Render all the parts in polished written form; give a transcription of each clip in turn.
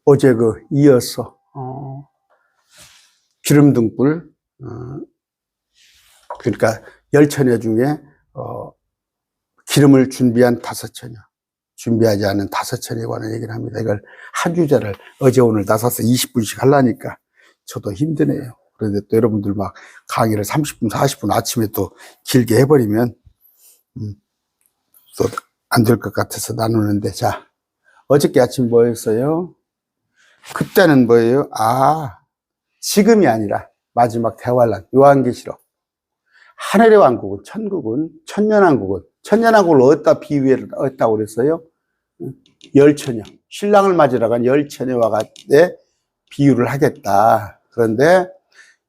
어제 이어서 기름 등불, 그러니까 10처녀 중에 기름을 준비한 5처녀, 준비하지 않은 5처녀에 관한 얘기를 합니다. 이걸 한 주제를 어제 오늘 나서서 20분씩 하려니까 저도 힘드네요. 그런데 또 여러분들 막 강의를 30분, 40분 아침에 또 길게 해버리면 또 안 될 것 같아서 나누는데, 자, 어저께 아침 뭐였어요? 그때는 뭐예요? 지금이 아니라 마지막 대환란, 요한계시록. 하늘의 왕국은, 천국은, 천년왕국은, 천년왕국을 어디다 어디다고 그랬어요? 10처녀. 신랑을 맞으러 간 10처녀와 같이 비유를 하겠다. 그런데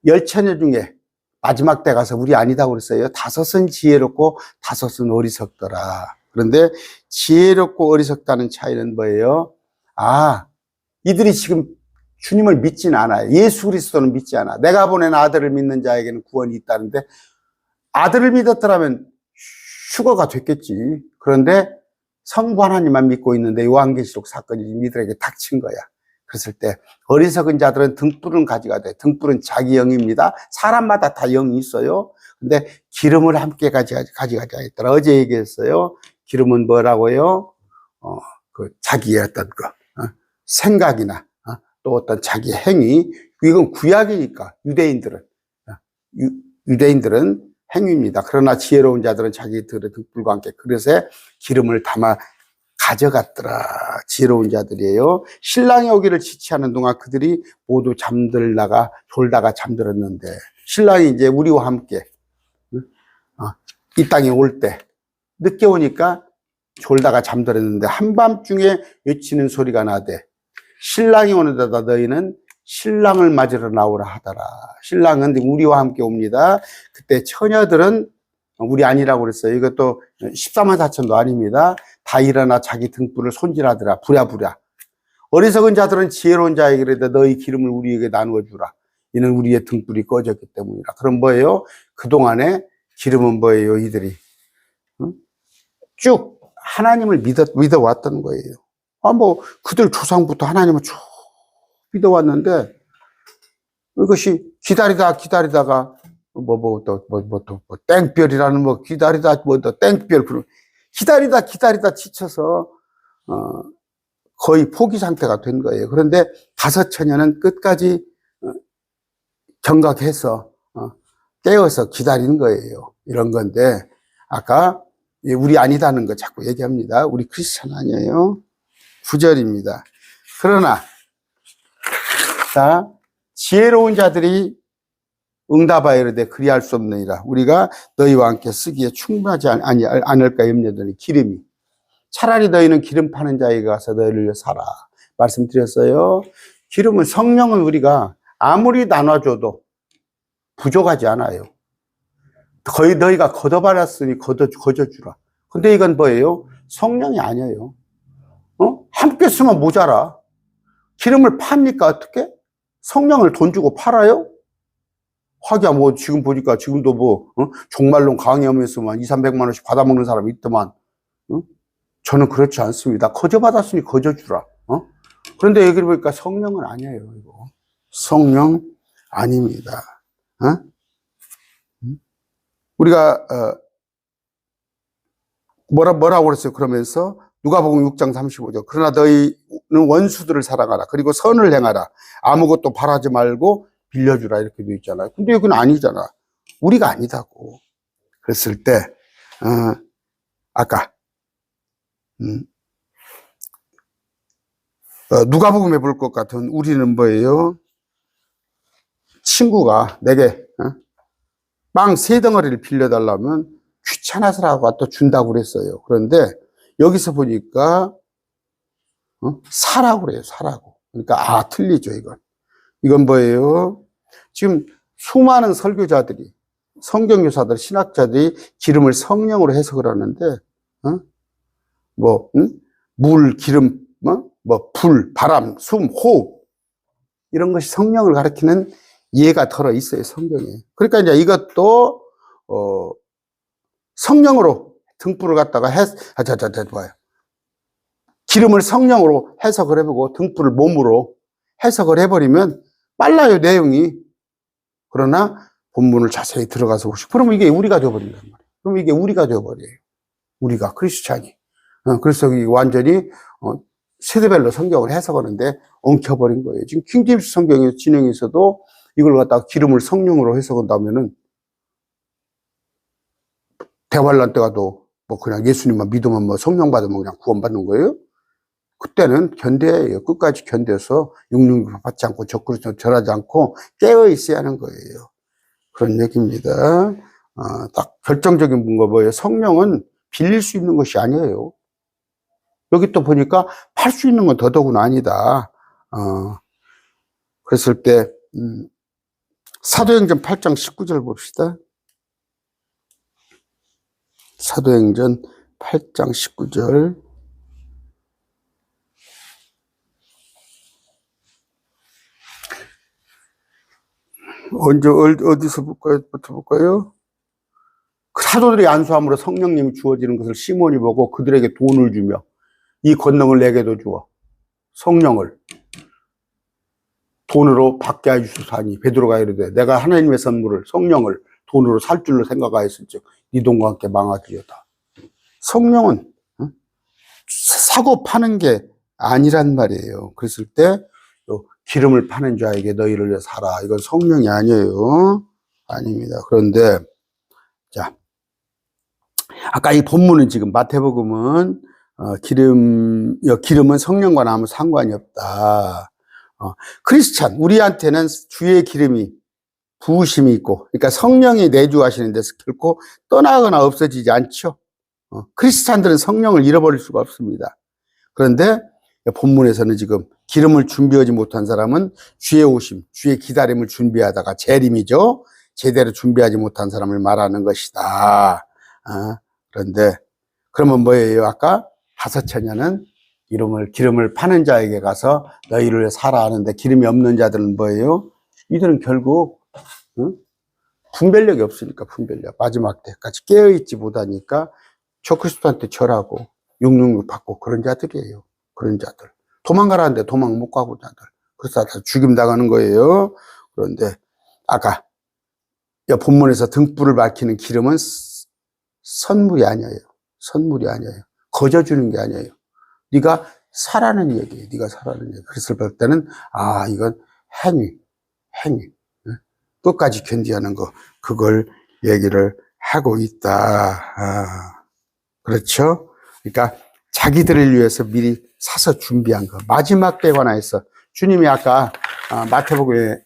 10처녀 중에 마지막 때 가서 우리 아니다고 그랬어요. 5은 지혜롭고 5은 어리석더라. 그런데 지혜롭고 어리석다는 차이는 뭐예요? 이들이 지금 주님을 믿지는 않아요. 예수 그리스도는 믿지 않아. 내가 보낸 아들을 믿는 자에게는 구원이 있다는데, 아들을 믿었더라면 휴거가 됐겠지. 그런데 성부 하나님만 믿고 있는데 요한계시록 사건이 이들에게 닥친 거야. 그랬을 때 어리석은 자들은 등불은 가지가 돼. 등불은 자기 영입니다. 사람마다 다 영이 있어요. 근데 기름을 함께 가져가자 했더라. 어제 얘기했어요. 기름은 뭐라고요? 자기의 어떤 생각이나 또 어떤 자기 행위, 이건 구약이니까 유대인들은 행위입니다. 그러나 지혜로운 자들은 자기들의 등불과 함께 그릇에 기름을 담아 가져갔더라. 지혜로운 자들이에요. 신랑이 오기를 지체하는 동안 그들이 모두 졸다가 잠들었는데, 신랑이 이제 우리와 함께 이 땅에 올 때 늦게 오니까 졸다가 잠들었는데, 한밤중에 외치는 소리가 나되 신랑이 오는 데다 너희는 신랑을 맞으러 나오라 하더라. 신랑은 우리와 함께 옵니다. 그때 처녀들은 우리 아니라고 그랬어요. 이것도 14만 4천도 아닙니다. 다 일어나 자기 등불을 손질하더라. 부랴부랴. 어리석은 자들은 지혜로운 자에게 이르되 너희 기름을 우리에게 나누어 주라. 이는 우리의 등불이 꺼졌기 때문이라. 그럼 뭐예요? 그동안에 기름은 뭐예요? 이들이 쭉 하나님을 믿어왔던 거예요. 그들 조상부터 하나님을 쭉 믿어왔는데, 이것이 기다리다가 땡별이라는 땡별, 기다리다 지쳐서 거의 포기 상태가 된 거예요. 그런데 5처녀는 끝까지 경각해서 깨어서 기다리는 거예요. 이런 건데, 아까 우리 아니다는 거 자꾸 얘기합니다. 우리 크리스찬 아니에요. 9절입니다. 그러나 지혜로운 자들이 응답하여 이르되 그리할 수 없느니라. 우리가 너희와 함께 쓰기에 충분하지 않을까 염려되니 기름이, 차라리 너희는 기름 파는 자에게 가서 너희를 위해 사라. 말씀드렸어요. 기름은, 성령은 우리가 아무리 나눠줘도 부족하지 않아요. 거의 너희가 걷어받았으니 거저주라. 근데 이건 뭐예요? 성령이 아니에요. 함께 쓰면 모자라. 기름을 팝니까? 어떻게? 성령을 돈 주고 팔아요? 하기야 지금 보니까 지금도 종말론 강의하면서만 200~300만 원씩 받아먹는 사람이 있더만. 저는 그렇지 않습니다. 거저받았으니 거저주라. 그런데 얘기를 보니까 성령은 아니에요. 이거 성령 아닙니다. 우리가 뭐라고 그랬어요? 그러면서 누가복음 6장 35절. 그러나 너희는 원수들을 사랑하라. 그리고 선을 행하라. 아무것도 바라지 말고 빌려주라. 이렇게 되어 있잖아요. 근데 이건 아니잖아. 우리가 아니다고. 그랬을 때 아까 누가복음에 볼 것 같은 우리는 뭐예요? 친구가 내게 빵 3덩어리를 빌려달라면 귀찮아서라고 또 준다고 그랬어요. 그런데 여기서 보니까 사라고 그래요. 사라고. 그러니까 틀리죠. 이건 뭐예요? 지금 수많은 설교자들이, 성경교사들, 신학자들이 기름을 성령으로 해석을 하는데 물, 기름, 불, 바람, 숨, 호흡, 이런 것이 성령을 가리키는 예가 들어 있어요, 성경에. 그러니까 이제 이것도 성령으로 등불을 갖다가 봐요. 기름을 성령으로 해석을 해보고 등불을 몸으로 해석을 해버리면 빨라요, 내용이. 그러나 본문을 자세히 들어가서 보시고, 그러면 이게 우리가 되어버린단 말이에요. 그럼 이게 우리가 되어버려요. 우리가, 크리스찬이. 그래서 완전히 세대별로 성경을 해석하는데 엉켜버린 거예요. 지금 킹제임스 성경의 진행에서도 이걸 갖다가 기름을 성령으로 해석한다면은 대환란 때가도 뭐 그냥 예수님만 믿으면 뭐 성령 받으면 그냥 구원받는 거예요? 그때는 견뎌요. 끝까지 견뎌서 육륜 받지 않고 적그리스도 절하지 않고 깨어 있어야 하는 거예요. 그런 얘기입니다. 딱 결정적인 뭔가 뭐예요? 성령은 빌릴 수 있는 것이 아니에요. 여기 또 보니까 팔 수 있는 건 더더군 아니다. 그랬을 때 사도행전 8장 19절 봅시다. 사도행전 8장 19절. 어디서 볼까요? 사도들이 안수함으로 성령님이 주어지는 것을 시몬이 보고 그들에게 돈을 주며 이 권능을 내게도 주어 성령을 돈으로 받게 해주소서하니 베드로가 이르되 내가 하나님의 선물을 성령을 돈으로 살 줄로 생각하였을즉 네 돈과 함께 망하리로다. 성령은 사고 파는 게 아니란 말이에요. 그랬을 때 기름을 파는 자에게 너희를 위해 살아. 이건 성령이 아니에요. 아닙니다. 그런데 자, 아까 이 본문은 지금 마태복음은 기름은 성령과는 아무 상관이 없다. 크리스찬, 우리한테는 주의 기름이 부으심이 있고, 그러니까 성령이 내주하시는 데서 결코 떠나거나 없어지지 않죠. 크리스찬들은 성령을 잃어버릴 수가 없습니다. 그런데 본문에서는 지금 기름을 준비하지 못한 사람은 주의 오심, 주의 기다림을 준비하다가 재림이죠. 제대로 준비하지 못한 사람을 말하는 것이다. 그런데 그러면 뭐예요? 아까 다섯 처녀는 기름을 파는 자에게 가서 너희를 사라 하는데 기름이 없는 자들은 뭐예요? 이들은 결국 분별력이 없으니까 분별력. 마지막 때까지 깨어있지 못하니까 적그리스도한테 절하고 육륜을 받고 그런 자들이에요. 그런 자들. 도망가라는데 도망 못 가고 자들. 그래서 다 죽임 당하는 거예요. 그런데 아까 본문에서 등불을 밝히는 기름은 선물이 아니에요. 선물이 아니에요. 거저주는 게 아니에요. 네가 사라는 얘기예요. 네가 사라는 얘기. 그랬을 때는 이건 행위. 끝까지 견디하는 거, 그걸 얘기를 하고 있다. 그렇죠? 그러니까 자기들을 위해서 미리 사서 준비한 거. 마지막 때에 관해서 주님이 아까 마태복음에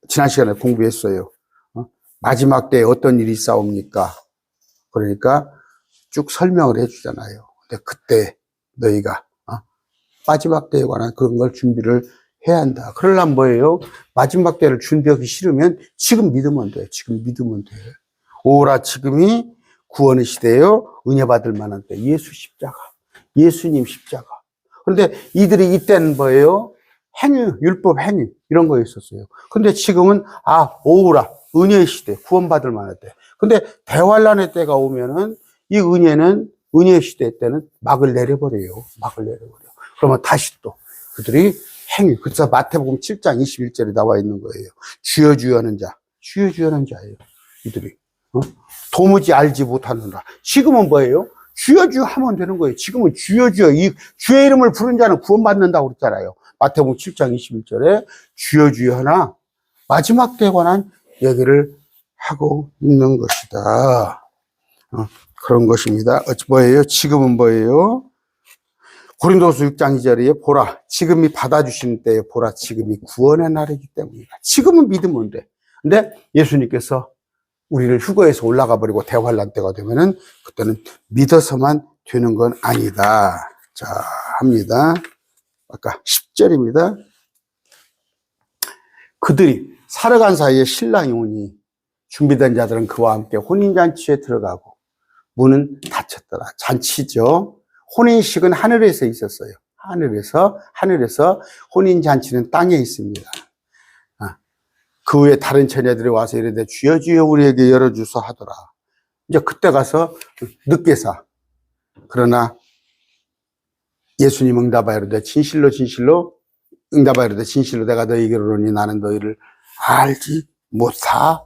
지난 시간에 공부했어요. 마지막 때에 어떤 일이 싸웁니까? 그러니까 쭉 설명을 해주잖아요. 근데 그때 너희가 마지막 때에 관한 그런 걸 준비를 해야 한다. 그러려면 뭐예요? 마지막 때를 준비하기 싫으면 지금 믿으면 돼. 지금 믿으면 돼. 오라 지금이 구원의 시대요. 은혜 받을 만한 때. 예수 십자가. 예수님 십자가. 그런데 이들이 이때는 뭐예요? 행위, 율법 행위 이런 거 있었어요. 근데 지금은 오라 은혜의 시대. 구원받을 만한 때. 근데 대환란의 때가 오면은 이 은혜의 시대 때는 막을 내려버려요. 막을 내려버려. 그러면 다시 또 그들이 행위. 그래서 마태복음 7장 21절에 나와 있는 거예요. 주여 주여 하는 자. 주여 주여 하는 자예요. 이들이. 도무지 알지 못하느라. 지금은 뭐예요? 주여 주여 하면 되는 거예요. 지금은 주여 주여. 이 주의 이름을 부른 자는 구원받는다고 그랬잖아요. 마태복음 7장 21절에 주여 주여 하나 마지막 때에 관한 얘기를 하고 있는 것이다. 그런 것입니다. 뭐예요? 지금은 뭐예요? 고린도서 6장 2절에 보라 지금이 받아주시는 때에 보라 지금이 구원의 날이기 때문이다. 지금은 믿으면 돼. 근데 예수님께서 우리를 휴거에서 올라가 버리고 대환란 때가 되면은 그때는 믿어서만 되는 건 아니다. 자, 합니다. 아까 10절입니다. 그들이 살아간 사이에 신랑이 오니 준비된 자들은 그와 함께 혼인잔치에 들어가고 문은 닫혔더라. 잔치죠. 혼인식은 하늘에서 있었어요. 하늘에서 혼인잔치는 땅에 있습니다. 그 후에 다른 처녀들이 와서 이르되 주여 주여 우리에게 열어주소 하더라. 이제 그때 가서 늦게 사. 그러나 예수님 응답하여르되 진실로 진실로 응답하여르되 진실로 내가 너희에게로 오니 나는 너희를 알지 못하노라.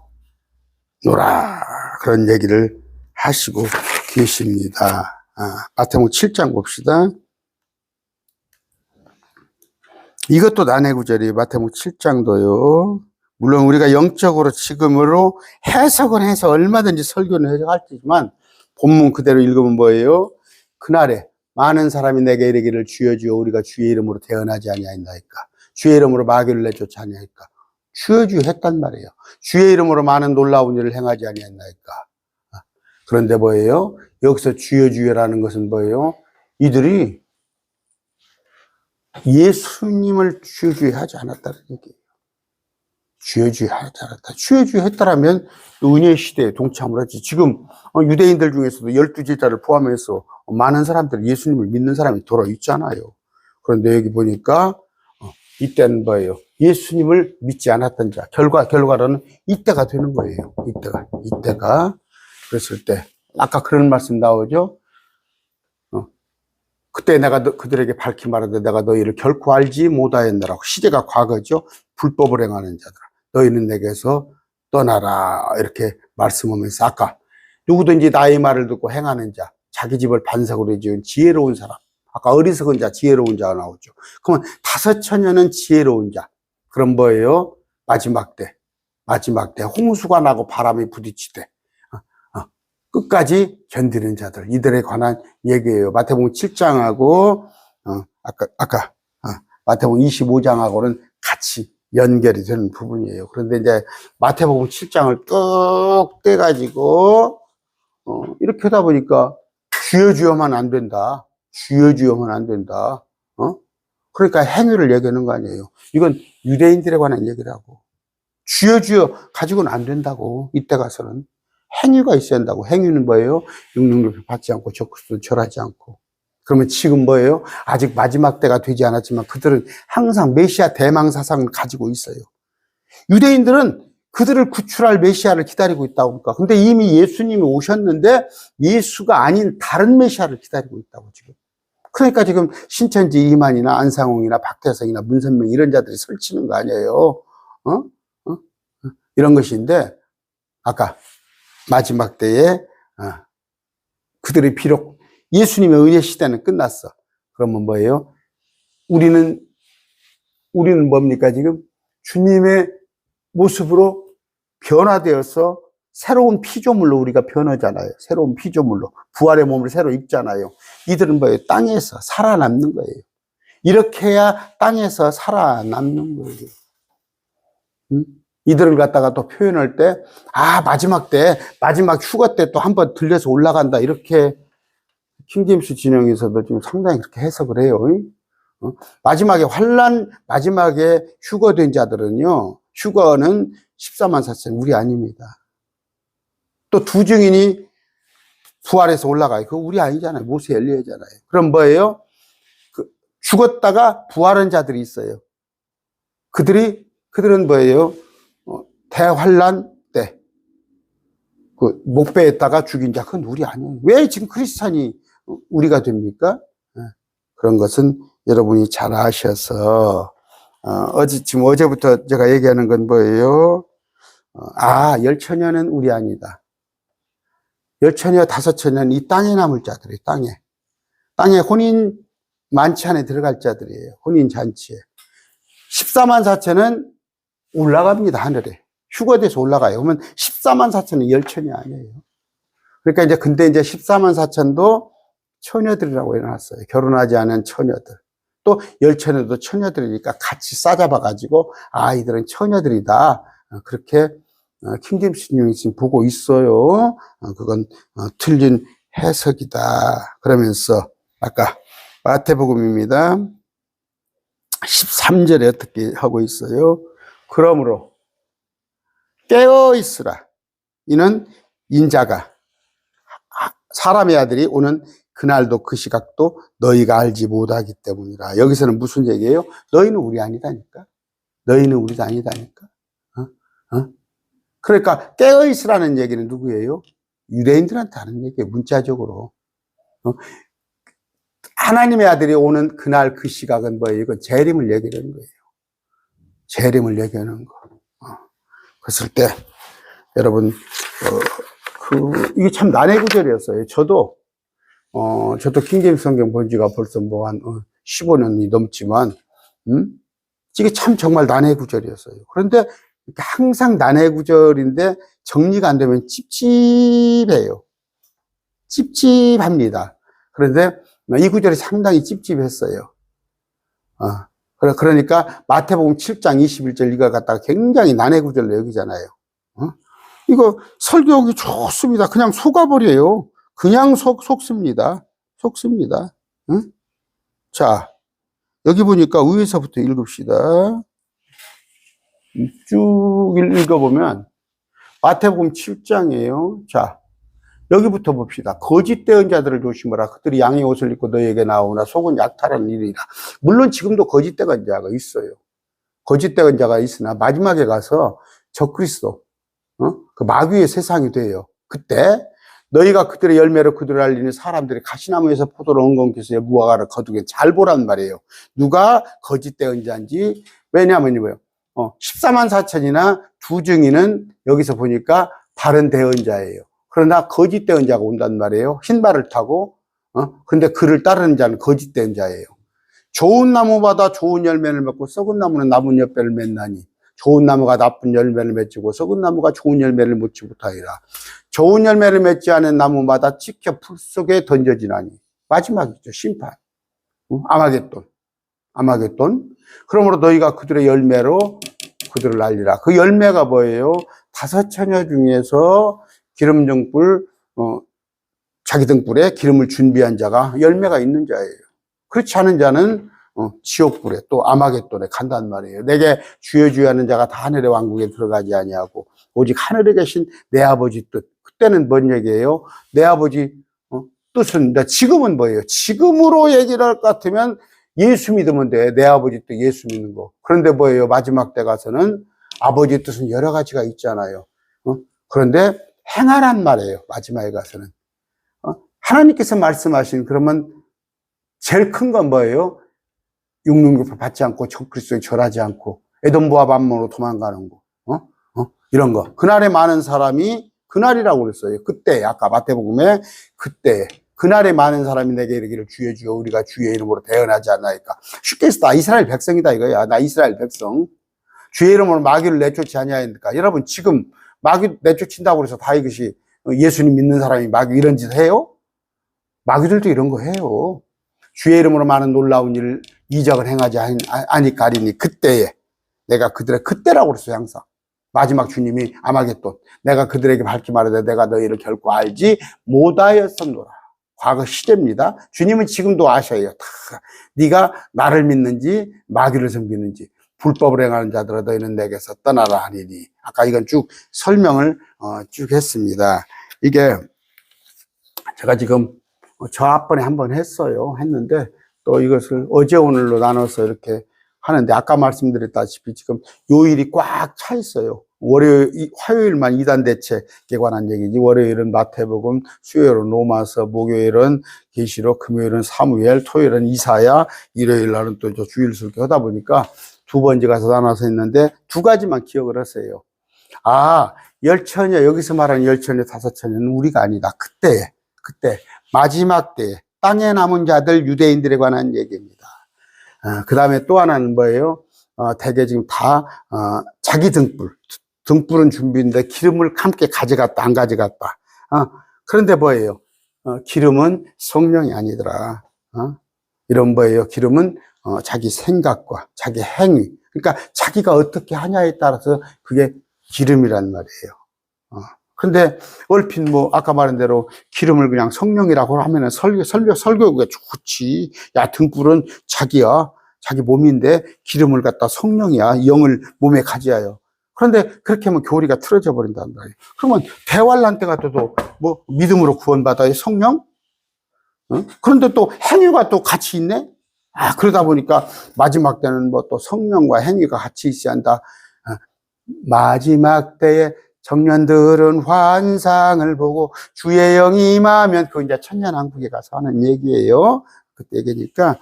그런 얘기를 하시고 계십니다. 마태복음 7장 봅시다. 이것도 난해 구절이에요. 마태복음 7장도요. 물론 우리가 영적으로 지금으로 해석을 해서 얼마든지 설교는 해석할 수 있지만 본문 그대로 읽으면 뭐예요? 그날에 많은 사람이 내게 이르기를 주여 주여 우리가 주의 이름으로 대언하지 아니하였나이까? 주의 이름으로 마귀를 내쫓지 아니하였나이까? 주여 주여 했단 말이에요. 주의 이름으로 많은 놀라운 일을 행하지 아니하였나이까? 그런데 뭐예요? 여기서 주여 주여라는 것은 뭐예요? 이들이 예수님을 주여 주여 하지 않았다는 얘기예요. 주여 주여 하지 않았다. 주여 주여 했다라면 은혜 시대에 동참을 하지. 지금 유대인들 중에서도 12제자를 포함해서 많은 사람들이 예수님을 믿는 사람이 돌아 있잖아요. 그런데 여기 보니까 이때는 뭐예요? 예수님을 믿지 않았던 자. 결과로는 이때가 되는 거예요. 이때가. 그랬을 때 아까 그런 말씀 나오죠? 그때 내가 그들에게 밝히 말하되 내가 너희를 결코 알지 못하였노라고. 시제가 과거죠. 불법을 행하는 자들아 너희는 내게서 떠나라 이렇게 말씀하면서 아까 누구든지 나의 말을 듣고 행하는 자 자기 집을 반석으로 지은 지혜로운 사람 아까 어리석은 자 지혜로운 자가 나오죠. 그러면 5처녀는 지혜로운 자. 그럼 뭐예요? 마지막 때 홍수가 나고 바람이 부딪히되 끝까지 견디는 자들, 이들에 관한 얘기예요. 마태복음 7장하고 아까 마태복음 25장하고는 같이 연결이 되는 부분이에요. 그런데 이제 마태복음 7장을 뚝 떼가지고 이렇게 하다 보니까 주여 주여만 안 된다. 주여 주여만 안 된다. 그러니까 행위를 얘기하는 거 아니에요. 이건 유대인들에 관한 얘기라고. 주여 주여 가지고는 안 된다고. 이때 가서는. 행위가 있어야 한다고. 행위는 뭐예요? 육능력을 받지 않고 적그리스도를 절하지 않고. 그러면 지금 뭐예요? 아직 마지막 때가 되지 않았지만 그들은 항상 메시아 대망 사상을 가지고 있어요. 유대인들은 그들을 구출할 메시아를 기다리고 있다고 합니까? 근데 이미 예수님이 오셨는데 예수가 아닌 다른 메시아를 기다리고 있다고 지금. 그러니까 지금 신천지 이만이나 안상홍이나 박태성이나 문선명 이런 자들이 설치는 거 아니에요. 이런 것인데 아까 마지막 때에 그들이 비록 예수님의 은혜 시대는 끝났어. 그러면 뭐예요? 우리는 뭡니까 지금? 주님의 모습으로 변화되어서 새로운 피조물로 우리가 변하잖아요. 새로운 피조물로 부활의 몸을 새로 입잖아요. 이들은 뭐예요? 땅에서 살아남는 거예요. 이렇게 해야 땅에서 살아남는 거예요. 응? 이들을 갖다가 또 표현할 때, 마지막 휴가 때 또 한번 들려서 올라간다. 이렇게, 킹제임스 진영에서도 지금 상당히 그렇게 해석을 해요. 마지막에 휴거된 자들은요, 휴거는 14만 4천, 우리 아닙니다. 또 두 증인이 부활해서 올라가요. 그거 우리 아니잖아요. 모세 엘리야잖아요. 그럼 뭐예요? 죽었다가 부활한 자들이 있어요. 그들은 뭐예요? 대환란 때, 목배했다가 죽인 자, 그건 우리 아니에요. 왜 지금 크리스찬이 우리가 됩니까? 그런 것은 여러분이 잘 아셔서, 지금 어제부터 제가 얘기하는 건 뭐예요? 10처녀는 우리 아니다. 10처녀, 5처녀는 이 땅에 남을 자들이에요, 땅에 혼인 만찬에 들어갈 자들이에요. 혼인 잔치에. 14만 4천은 올라갑니다, 하늘에. 휴거돼서 올라가요. 그러면 14만 4천은 10처녀 아니에요. 그러니까 근데 이제 14만 4천도 처녀들이라고 해놨어요. 결혼하지 않은 처녀들. 또 10처녀도 처녀들이니까 같이 싸잡아가지고, 이들은 처녀들이다. 그렇게, 킹제임스 님이 지금 보고 있어요. 그건, 틀린 해석이다. 그러면서, 아까, 마태복음입니다. 13절에 어떻게 하고 있어요? 그러므로, 깨어 있으라. 이는 인자가 사람의 아들이 오는 그날도 그 시각도 너희가 알지 못하기 때문이라. 여기서는 무슨 얘기예요? 너희는 우리 아니다니까. 너희는 우리가 아니다니까. 그러니까 깨어 있으라는 얘기는 누구예요? 유대인들한테 하는 얘기예요. 문자적으로. 하나님의 아들이 오는 그날 그 시각은 뭐예요? 이건 재림을 얘기하는 거예요. 재림을 얘기하는 거. 그랬을 때, 여러분, 이게 참 난해 구절이었어요. 저도 킹제임스 성경 본 지가 벌써 뭐 한 15년이 넘지만, 이게 참 정말 난해 구절이었어요. 그런데 항상 난해 구절인데 정리가 안 되면 찝찝해요. 찝찝합니다. 그런데 이 구절이 상당히 찝찝했어요. 그러니까 마태복음 7장 21절 이걸 갖다가 굉장히 난해 구절로 여기잖아요. 이거 설교하기 좋습니다. 그냥 속아버려요. 그냥 속습니다. 속습니다. 자, 여기 보니까 위에서부터 읽읍시다. 쭉 읽어보면 마태복음 7장이에요. 자, 여기부터 봅시다. 거짓된 자들을 조심하라. 그들이 양의 옷을 입고 너에게 나오나 속은 약탈하는 일이라. 물론 지금도 거짓된 자가 있어요. 거짓된 자가 있으나 마지막에 가서 적그리스도, 그 마귀의 세상이 돼요. 그때 너희가 그들의 열매로 그들을 알리니 사람들이 가시나무에서 포도를 엉겅퀴서 무화과를 거두게 잘 보란 말이에요. 누가 거짓된 자인지. 왜냐하면 이거예요. 14만 4천이나 두 증인은 여기서 보니까 바른 대언자예요. 그러나 거짓된 자가 온단 말이에요. 흰말을 타고. 근데 그를 따르는 자는 거짓된 자예요. 좋은 나무마다 좋은 열매를 맺고 썩은 나무는 나무 엿배를 맺나니 좋은 나무가 나쁜 열매를 맺고 썩은 나무가 좋은 열매를 맺지 못하리라. 좋은 열매를 맺지 않은 나무마다 찍혀 풀 속에 던져지나니. 마지막이죠. 심판. 아마겟돈. 그러므로 너희가 그들의 열매로 그들을 알리라. 그 열매가 뭐예요? 5 처녀 중에서 기름 등불, 자기 등불에 기름을 준비한 자가 열매가 있는 자예요. 그렇지 않은 자는 지옥불에 또 아마겟돈에 간단 말이에요. 내게 주여 하는 자가 다 하늘의 왕국에 들어가지 아니하고 오직 하늘에 계신 내 아버지 뜻. 그때는 뭔 얘기예요? 내 아버지 뜻은, 지금은 뭐예요? 지금으로 얘기를 할 것 같으면 예수 믿으면 돼. 내 아버지 뜻 예수 믿는 거. 그런데 뭐예요? 마지막 때 가서는 아버지 뜻은 여러 가지가 있잖아요. 그런데 행하란 말이에요. 마지막에 가서는. 하나님께서 말씀하신, 그러면 제일 큰 건 뭐예요? 육륜교파 받지 않고 적그리스도에 절하지 않고 에돔보아 반모로 도망가는 거. 이런 거. 그날에 많은 사람이, 그날이라고 그랬어요. 그때, 아까 마태복음에 그때, 그날에 많은 사람이 내게 이르기를 주여 주여 우리가 주의 이름으로 대언하지 않나이까. 쉽게 해서 나 이스라엘 백성이다 이거야. 나 이스라엘 백성. 주의 이름으로 마귀를 내쫓지 아니하니까. 여러분 지금 마귀 내쫓는다고 해서 다 이것이 예수님 믿는 사람이 마귀 이런 짓 해요? 마귀들도 이런 거 해요. 주의 이름으로 많은 놀라운 일, 이적을 행하지 아니까 하리니 그때에 내가 그들의, 그때라고 그랬어요. 항상 마지막 주님이 아마겟돈, 내가 그들에게 밝히 말하되 내가 너희를 결코 알지 못하였었노라. 과거 시제입니다. 주님은 지금도 아셔요. 다 네가 나를 믿는지 마귀를 섬기는지. 불법을 행하는 자들아 너희는 내게서 떠나라 하니니. 아까 이건 쭉 설명을 쭉 했습니다. 이게 제가 지금 저 앞번에 한번 했는데 또 이것을 어제 오늘로 나눠서 이렇게 하는데 아까 말씀드렸다시피 지금 요일이 꽉 차 있어요. 화요일만 이단 대책에 관한 얘기지. 월요일은 마태복음, 수요일은 로마서, 목요일은 계시록, 금요일은 사무엘, 토요일은 이사야, 일요일 날은 또 주일 설교 하다 보니까 두 번째 가서 나눠서 했는데 두 가지만 기억을 하세요. 열처녀, 여기서 말하는 열처녀, 5 처녀는 우리가 아니다. 그때 마지막 때 땅에 남은 자들 유대인들에 관한 얘기입니다. 그 다음에 또 하나는 뭐예요? 대개 지금 다 자기 등불은 준비인데 기름을 함께 가져갔다 안 가져갔다. 그런데 뭐예요? 기름은 성령이 아니더라. 이런 뭐예요? 기름은 자기 생각과 자기 행위, 그러니까 자기가 어떻게 하냐에 따라서 그게 기름이란 말이에요. 근데 얼핏 아까 말한 대로 기름을 그냥 성령이라고 하면은 설교가 좋지. 야, 등불은 자기야. 자기 몸인데 기름을 갖다 성령이야. 영을 몸에 가지어요. 그런데 그렇게 하면 교리가 틀어져 버린단 말이에요. 그러면 대환란 때 같아도 믿음으로 구원받아요. 성령? 그런데 또 행위가 또 같이 있네? 그러다 보니까 마지막 때는 또 성령과 행위가 같이 있어야 한다. 마지막 때에 청년들은 환상을 보고 주의 영이 임하면, 그 이제 천년왕국에 가서 하는 얘기예요. 그때 얘기니까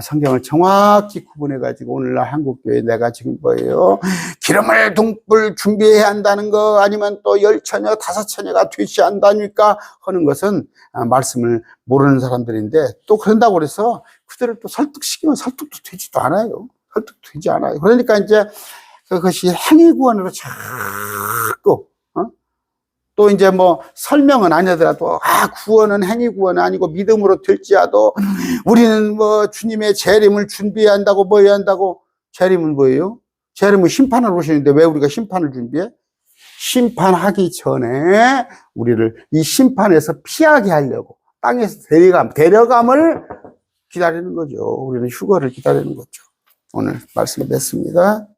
성경을 정확히 구분해가지고 오늘날 한국교회 내가 지금 뭐예요? 기름을 둥불 준비해야 한다는 거 아니면 또 10처녀 5처녀가 되셔야 한다니까 하는 것은 말씀을 모르는 사람들인데 또 그런다고 그래서 그들을 또 설득시키면 설득도 되지도 않아요. 설득도 되지 않아요. 그러니까 이제 그것이 행위구원으로 자꾸 또 이제 뭐 설명은 아니더라도 구원은 행위구원은 아니고 믿음으로 될지라도 우리는 뭐 주님의 재림을 준비해야 한다고 뭐 해야 한다고. 재림은 뭐예요? 재림은 심판을 오시는데 왜 우리가 심판을 준비해? 심판하기 전에 우리를 이 심판에서 피하게 하려고 땅에서 데려감을 기다리는 거죠. 우리는 휴거를 기다리는 거죠. 오늘 말씀 냈습니다.